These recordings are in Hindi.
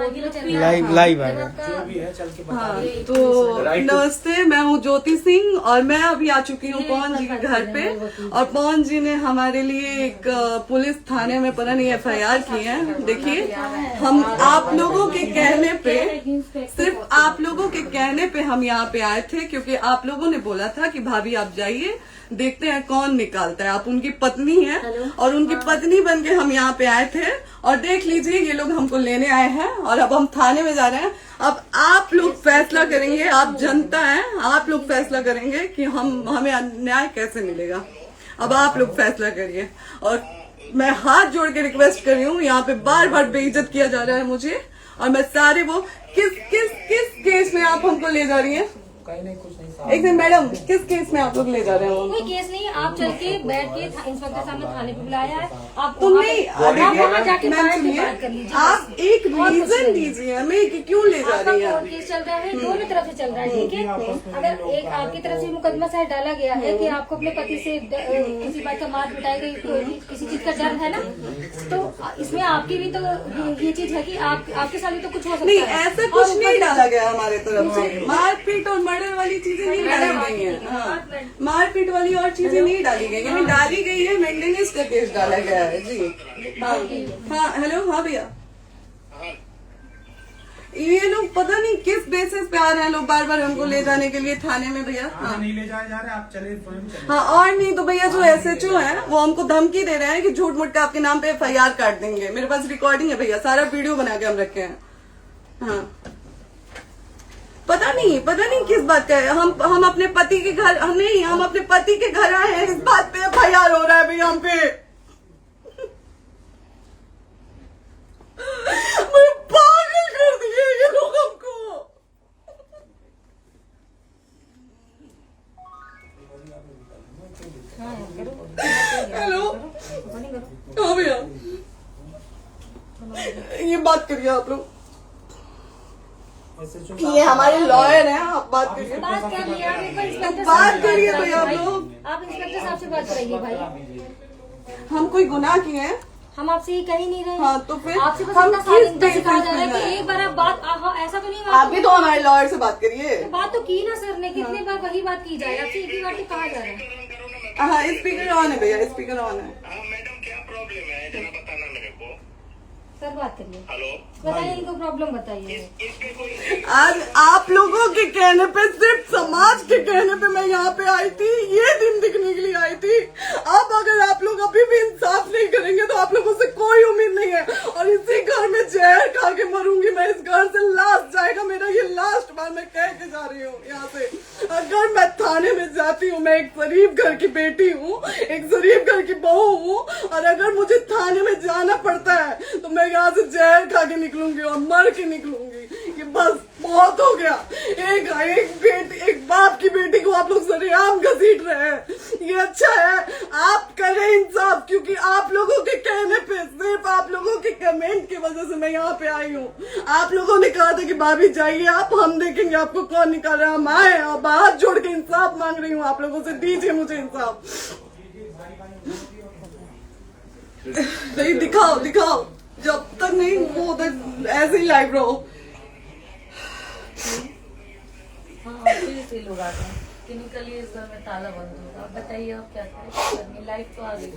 लाइव आएगा। हाँ, तो नमस्ते, मैं हूँ ज्योति सिंह और मैं अभी आ चुकी हूँ पवन जी के घर पे। और पवन जी ने हमारे लिए एक पुलिस थाने में पता नहीं FIR की है। देखिए, हम आप लोगों के कहने पे, सिर्फ आप लोगों के कहने पे हम यहाँ पे आए थे, क्योंकि आप लोगों ने बोला था कि भाभी आप जाइए, देखते हैं कौन निकालता है। आप उनकी पत्नी हैं और उनकी पत्नी बन के हम यहाँ पे आए थे। और देख लीजिए, ये लोग हमको लेने आए हैं और अब हम थाने में जा रहे हैं। अब आप लोग फैसला करेंगे, आप जनता हैं, आप लोग फैसला करेंगे कि हमें न्याय कैसे मिलेगा। अब आप लोग फैसला करिए। और मैं हाथ जोड़ के रिक्वेस्ट कर रही हूँ, यहाँ पे बार बार बेइज्जत किया जा रहा है मुझे। और मैं सारे वो किस केस में आप हमको ले जा रही हैं? एक दिन मैडम, किस केस में आप लोग ले जा रहे हो? कोई केस नहीं, आप चल के बैठ के इंस्पेक्टर साहब ने थाने पे बुलाया है। आप तुमने जाके बात कर लीजिए। आप एक रीजन दीजिए हमें कि क्यों ले जा रही है। केस चल रहा है, दोनों तरफ से चल रहा है, ठीक है। अगर एक आपकी तरफ से मुकदमा शायद डाला गया है कि आपको अपने पति से किसी बात का मार पिटाई गई, किसी चीज का डर है ना, तो इसमें आपकी भी तो ये चीज है कि आपके साथ भी तो कुछ हो सकता है। नहीं, ऐसा कुछ नहीं डाला गया हमारे तरफ से। मारपीट और मर्डर वाली चीजें नहीं डाली गई है। हाँ, मारपीट वाली और चीजें नहीं डाली गई है। डाली गई है मेंटेनेंस का केस डाला गया है जी। हाँ हेलो, हाँ भैया, ये लोग पता नहीं किस बेसिस पे आ रहे हैं लोग बार बार हमको ले जाने के लिए थाने में भैया। हाँ, नहीं ले जाए जा रहे, आप चले। हाँ, और नहीं तो भैया जो SHO है वो हमको धमकी दे रहे हैं कि झूठ मूठ का आपके नाम पे FIR काट देंगे। मेरे पास रिकॉर्डिंग है भैया, सारा वीडियो बना के हम रखे हैं। हाँ, पता नहीं किस बात का है। हम अपने पति के घर नहीं, हम अपने पति के घर आए हैं, इस बात पे FIR हो रहा है भैया हम पे। पागल कर दिए ये लोग हमको। हेलो, हाँ भैया, ये बात करिए आप लोग। ये हमारे लॉयर हैं, आप बात करिए। बात कर लिया, बात करिए भैया आप लोग। आप इंस्पेक्टर साहब से बात कराइए भाई। हम कोई गुनाह किए हैं? हम आपसे ये कह ही नहीं रहे। हाँ, तो फिर आपसे बस हम इतना किस सारी बेसिस कहा जा रहा है पे कि एक बार आप बात ऐसा तो नहीं। आप भी तो हमारे लॉयर से बात करिए। बात तो की ना सर ने, कितनी बार वही बात की जाए, आपसे एक ही बार तो कहा जा रहा है। हाँ, स्पीकर ऑन है भैया, स्पीकर ऑन है। मैडम क्या प्रॉब्लम है जरा बताना मेरे को। सर बात करिए। हेलो, बताइए, इनको प्रॉब्लम बताइए। इसमें कोई आज आप लोगों के कहने पे, सिर्फ समाज के कहने पे मैं यहाँ पे आई थी, ये दिन दिखने के लिए आई थी। अब अगर आप लोग अभी भी इंसाफ नहीं करेंगे तो आप लोगों से कोई उम्मीद नहीं है। और इसी घर में जहर खा के मरूंगी मैं। इस घर से लास्ट जाएगा मेरा, ये लास्ट बार मैं कह के जा रही हूँ यहाँ से। अगर मैं थाने में जाती हूँ, मैं एक शरीफ घर की बेटी हूँ, एक शरीफ घर की बहू हूँ, और अगर मुझे थाने में जाना पड़ता है तो मैं यहाँ से जहर खा के निकलूंगी और मर के निकलूंगी। ये बस बहुत हो गया। एक बाप की बेटी को आप लोग सरेआम घसीट रहे हैं। ये अच्छा है, आप करें इंसाफ, क्योंकि आप लोगों के कहने पे, सिर्फ आप लोगों के कमेंट की वजह से मैं यहाँ पे आई हूँ। आप लोगों ने कहा था कि भाभी जाइए आप, हम देखेंगे आपको कौन निकाल रहा है। हम आए और हाथ जोड़ के इंसाफ मांग रही हूँ आप लोगों से, दीजिए मुझे इंसाफ। नहीं, दिखाओ, जब तक नहीं वो उधर ऐसे ही लाइव रहो। हाँ, फिर से लोग आ गए कि निकलिए, इस घर में ताला बंद होगा। बताइए आप क्या करें, लाइफ तो आ गई।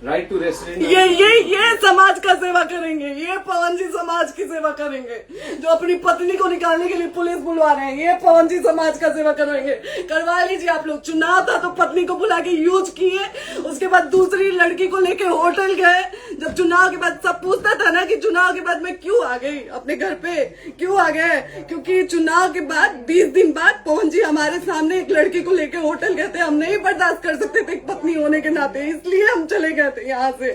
Right to resident. ये समाज का सेवा करेंगे, ये पवन जी समाज की सेवा करेंगे। जो अपनी पत्नी को निकालने के लिए पुलिस बुलवा रहे हैं, ये पवन जी समाज का सेवा करेंगे। करवा लीजिए आप लोग। चुनाव था तो पत्नी को बुला के यूज किए, उसके बाद दूसरी लड़की को लेके होटल गए। जब चुनाव के बाद सब पूछता था ना कि चुनाव के बाद मैं क्यों आ गई अपने घर पे, क्यों आ गए, क्योंकि चुनाव के बाद 20 दिन बाद पवन जी हमारे सामने एक लड़की को लेके होटल गए थे। हम नहीं बर्दाश्त कर सकते थे एक पत्नी होने के नाते, इसलिए हम चले गए थे यहाँ से।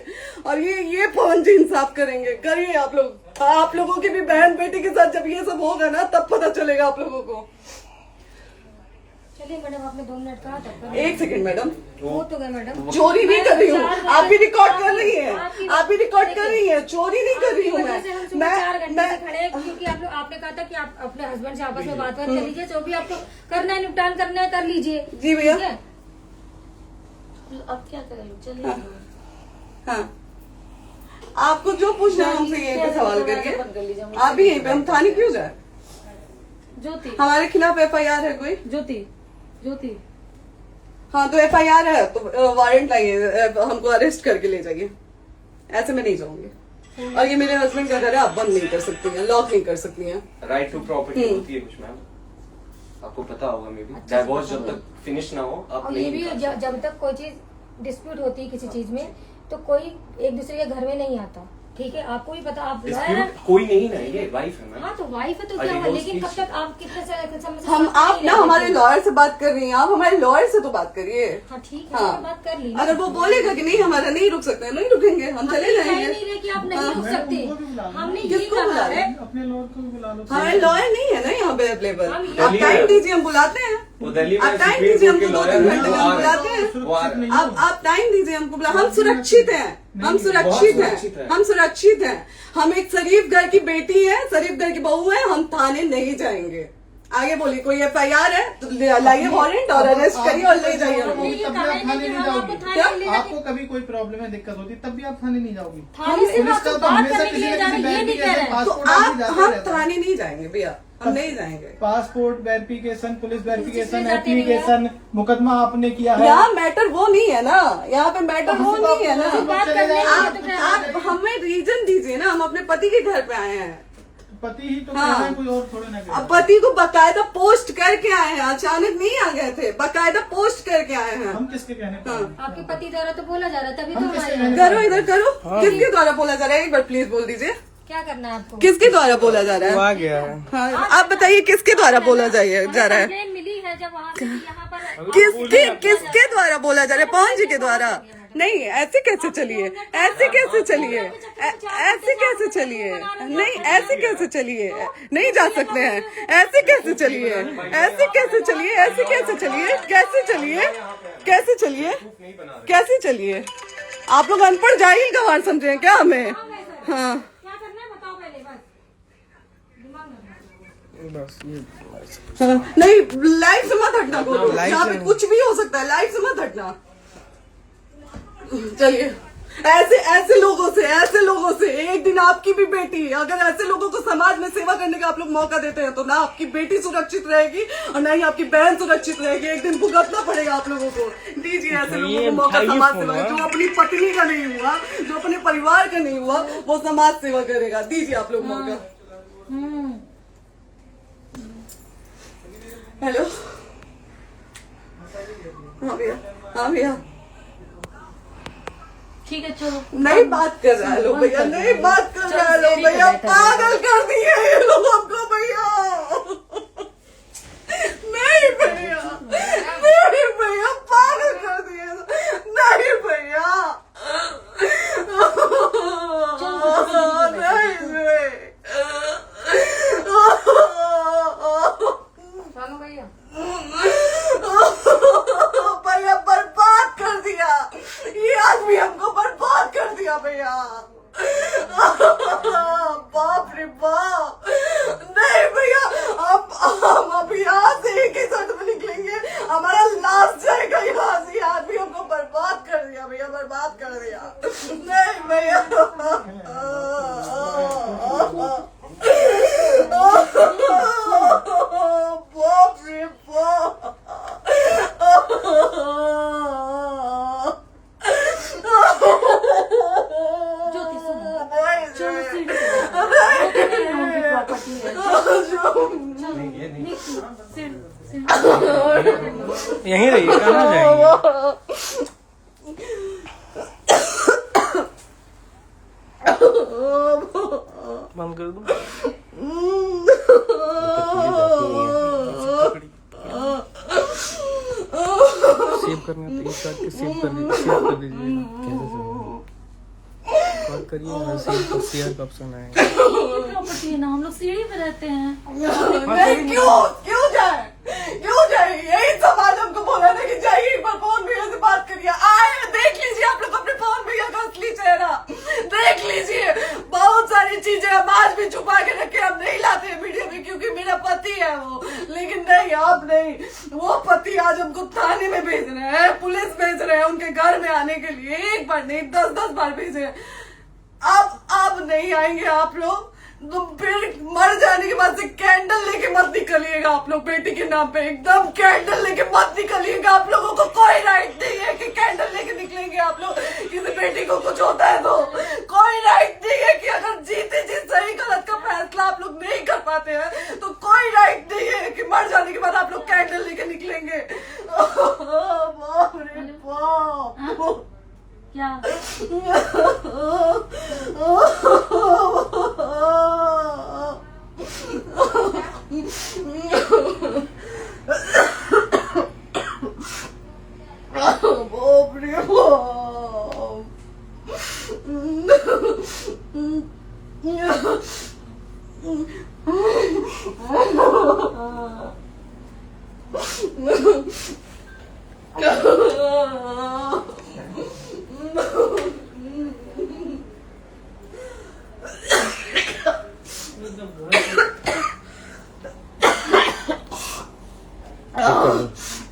और ये पवन जी इंसाफ करेंगे। करिए आप लोग। आप लोगों की भी बहन बेटी के साथ जब ये सब होगा ना, तब पता चलेगा आप लोगों को। चलिए मैडम, आपने 2 मिनट कहा था। एक सेकंड मैडम, वो तो गए मैडम। चोरी नहीं कर रही हूँ, आप भी रिकॉर्ड कर रही हैं, आप भी रिकॉर्ड कर रही हैं। चोरी नहीं कर रही हूँ मैं 4 घंटे से खड़े हैं, क्योंकि आपने कहा था कि आप अपने हस्बैंड से आपस में बात कर लीजिए, जो भी आपको करना है, निपटान करना है, कर लीजिए। जी भैया। अब क्या करें, चलिए। हाँ, आपको जो पूछना है हमसे यहीं पे सवाल करिए। आप भी यहीं पे, हम थाने क्यों जाए? ज्योति, हमारे खिलाफ FIR है कोई? ज्योति हाँ तो FIR है तो वारंट लाइए, हमको अरेस्ट करके ले जाइए। ऐसे मैं नहीं जाऊंगी। और ये मेरे हस्बैंड का घर है, आप बंद नहीं कर सकती हैं, लॉक नहीं कर सकती हैं। राइट टू प्रॉपर्टी होती है कुछ मैम, आपको पता होगा मे बी। डाइवोर्स जब तक फिनिश ना हो आप और नहीं ये भी निकाल सकते। जब तक कोई चीज डिस्प्यूट होती है किसी चीज में तो कोई एक दूसरे के घर में नहीं आता, ठीक है? आपको भी पता, आप Dispute कोई नहीं ना, ये वाइफ है मैम। हाँ तो वाइफ है तो और क्या हुआ, divorce लेकिन कब case- तक आप कितने समय से हम साथ आप नहीं ना रह हमारे सकते? लॉयर से बात कर रही हैं, आप हमारे लॉयर से तो बात करिए। हाँ ठीक है, हाँ। मैंने बात कर ली। अगर वो बोलेगा कि नहीं हमारा नहीं रुक सकते, नहीं रुकेंगे, हम चले कह जाएंगे। नहीं रहे कि आप नहीं रुक सकते, उनको भी बुला लो। हमने ये किसको कहा बुला है। अपने लॉयर को भी बुला लो। हमारे लॉयर नहीं है ना यहाँ पे अवेलेबल। हम आप दिल्ली टाइम में- दीजिए, हम बुलाते हैं। वो दिल्ली में आप टाइम सुप्रीम दीजिए कोर्ट के हमको, 2-3 लॉयर घंटे हैं, में वो हम आ बुलाते रहे हैं। हैं, वो आ रहे हैं। आप टाइम दीजिए हमको, बुला, हम सुरक्षित हैं, हम सुरक्षित सुरक्षित हैं, हैं। हम सुरक्षित हैं। हम एक शरीफ घर की बेटी है, शरीफ घर की बहू है, हम थाने नहीं जाएंगे। आगे बोलिए, कोई FIR है तो लाइए वारंट और अरेस्ट करिए और ले जाइए हमको। ये तब भी कहा आप है थाने कि नहीं हम जाओगी। आपको थाने ले जाके- आपको कभी कोई प्रॉब्लम है, दिक्कत होती, तब भी आप थाने नहीं जाओगी। थाने से पुलिस आप का तो तो बात हमेशा करने के किसी लिए न जा रहे किसी हैं, ये नहीं कह रहे हैं। तो पासपोर्ट आदि आप जाते हम रहता है। थाने नहीं जाएंगे भैया, हम नहीं जाएंगे। पासपोर्ट वेरिफिकेशन, पुलिस वेरिफिकेशन, किसमें जाते नहीं एप्लीकेशन, मुकदमा आपने किया है। यहाँ मैटर वो नहीं है ना, यहाँ पे मैटर वो नहीं है ना। बात करने के लिए आप तो क्या- आप हमें रीजन दीजिए ना, हम अपने पति के घर पे आए हैं। पति ही तो हाँ। कहना है, कोई और थोड़े ना अब कहेगा। पति को बकायदा पोस्ट करके आए हैं, अचानक नहीं आ गए थे, बकायदा पोस्ट करके आए हैं। हम किसके कहने पर आए? आपके पति द्वारा तो बोला जा रहा है, तभी तो हम हम किसके आए कहने हैं। करो इधर करो, किसके द्वारा बोला जा रहा है, एक बार प्लीज बोल दीजिए, क्या करना है आपको? किसके द्वारा बोला जा रहा है? गया है। हाँ, आप बताइए किसके द्वारा बोला जा रहा है? कंप्लेन मिली है जब वहाँ से कि यहाँ पर किसके द्वारा बोला जा रहा है? पवन जी के द्वारा? नहीं, ऐसे कैसे चलिए, ऐसे कैसे चलिए, ऐसे कैसे चलिए, नहीं ऐसे कैसे चलिए, नहीं जा सकते हैं, ऐसे कैसे चलिए, ऐसे कैसे चलिए, ऐसे कैसे चलिए, कैसे चलिए, कैसे चलिए, कैसे चलिए? आप लोग अनपढ़ जाहिल गंवार समझे हैं क्या हमें? हाँ क्या करना है बताओ पहले, बस दिमाग में बस ये हाँ, नहीं लाइफ से मत हटना, बोलो यहाँ पे कुछ भी हो सकता है, लाइफ से मत हटना। चलिए, ऐसे लोगों से एक दिन आपकी भी बेटी, अगर ऐसे लोगों को समाज में सेवा करने का आप लोग मौका देते हैं तो ना आपकी बेटी सुरक्षित रहेगी और ना ही आपकी बहन सुरक्षित रहेगी। एक दिन भुगतना पड़ेगा आप लोगों को। दीजिए ऐसे लोगों को मौका समाज सेवा का, जो अपनी पत्नी का नहीं हुआ, जो अपने परिवार का नहीं हुआ, वो समाज सेवा करेगा। दीजिए आप लोग मौका। हेलो, हाँ भैया, हाँ भैया, ठीक है चलो। नहीं बात कर रहा है लोग भैया, नहीं बात कर रहा है लोग भैया, पागल कर दिए ये लोग हमको भैया। नहीं भैया, नहीं भैया, पागल कर दिए, नहीं भैया, चलो भैया, भैया बर्बाद कर दिया ये आदमी, हमको बर्बाद कर दिया भैया। बाप रे बाप, नहीं भैया, हम यहाँ से एक ही शर्ट में निकलेंगे, हमारा लास्ट जाएगा यहाँ से। ये आदमी हमको बर्बाद कर दिया भैया, बर्बाद कर दिया। नहीं भैया, बाप रे बाप, ज्योति सुनो, नहीं, चलो नहीं। सीढ़ी पे उनकी प्रॉपर्टी है। यहीं रहिए, कहाँ जाएंगे? बंद कर दूं? सेव करना तो एक काट के सेव कर दीजिए। कॉल करिए ना, सेव शेयर का ऑप्शन आएगा। प्रॉपर्टी है ना, हम लोग सीढ़ी पे रहते हैं। नहीं, क्यों जाए, क्यों जाए? यही समाज हमको बोला था कि जाइए एक बार पवन भैया से बात करिए। आए, देख लीजिए आप लोग अपने पवन भैया का असली चेहरा, देख लीजिए। बहुत सारी चीजें हम आज भी छुपा के रखे, हम नहीं लाते मीडिया में क्योंकि मेरा पति है वो, लेकिन नहीं, आप नहीं। वो पति आज हमको थाने में भेज रहे हैं, पुलिस भेज रहे हैं उनके घर में आने के लिए, एक बार नहीं 10-10 बार भेजे हैं। अब नहीं आएंगे आप लोग, तो फिर मर जाने के बाद से कैंडल लेके मत निकलिएगा आप लोग बेटी के नाम पे, एकदम कैंडल लेके मत निकलिएगा। आप लोगों को कोई राइट नहीं है कि कैंडल लेके निकलेंगे आप लोग। किसी बेटी को कुछ होता है तो कोई राइट नहीं है कि अगर जीते जी सही गलत का फैसला आप लोग नहीं कर पाते हैं तो कोई राइट नहीं है कि मर जाने के बाद आप लोग कैंडल लेके निकलेंगे। बाप रे बाप। क्या बाप रे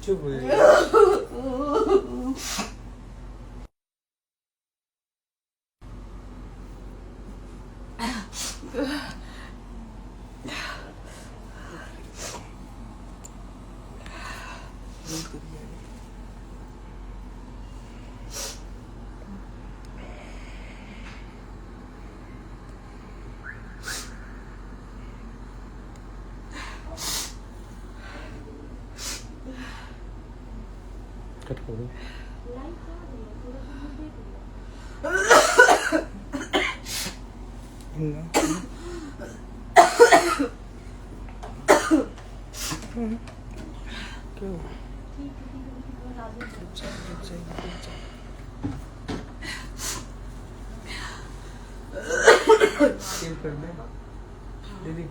चुप हो जाइए। कट कर दो। सेव कर दे दीदी।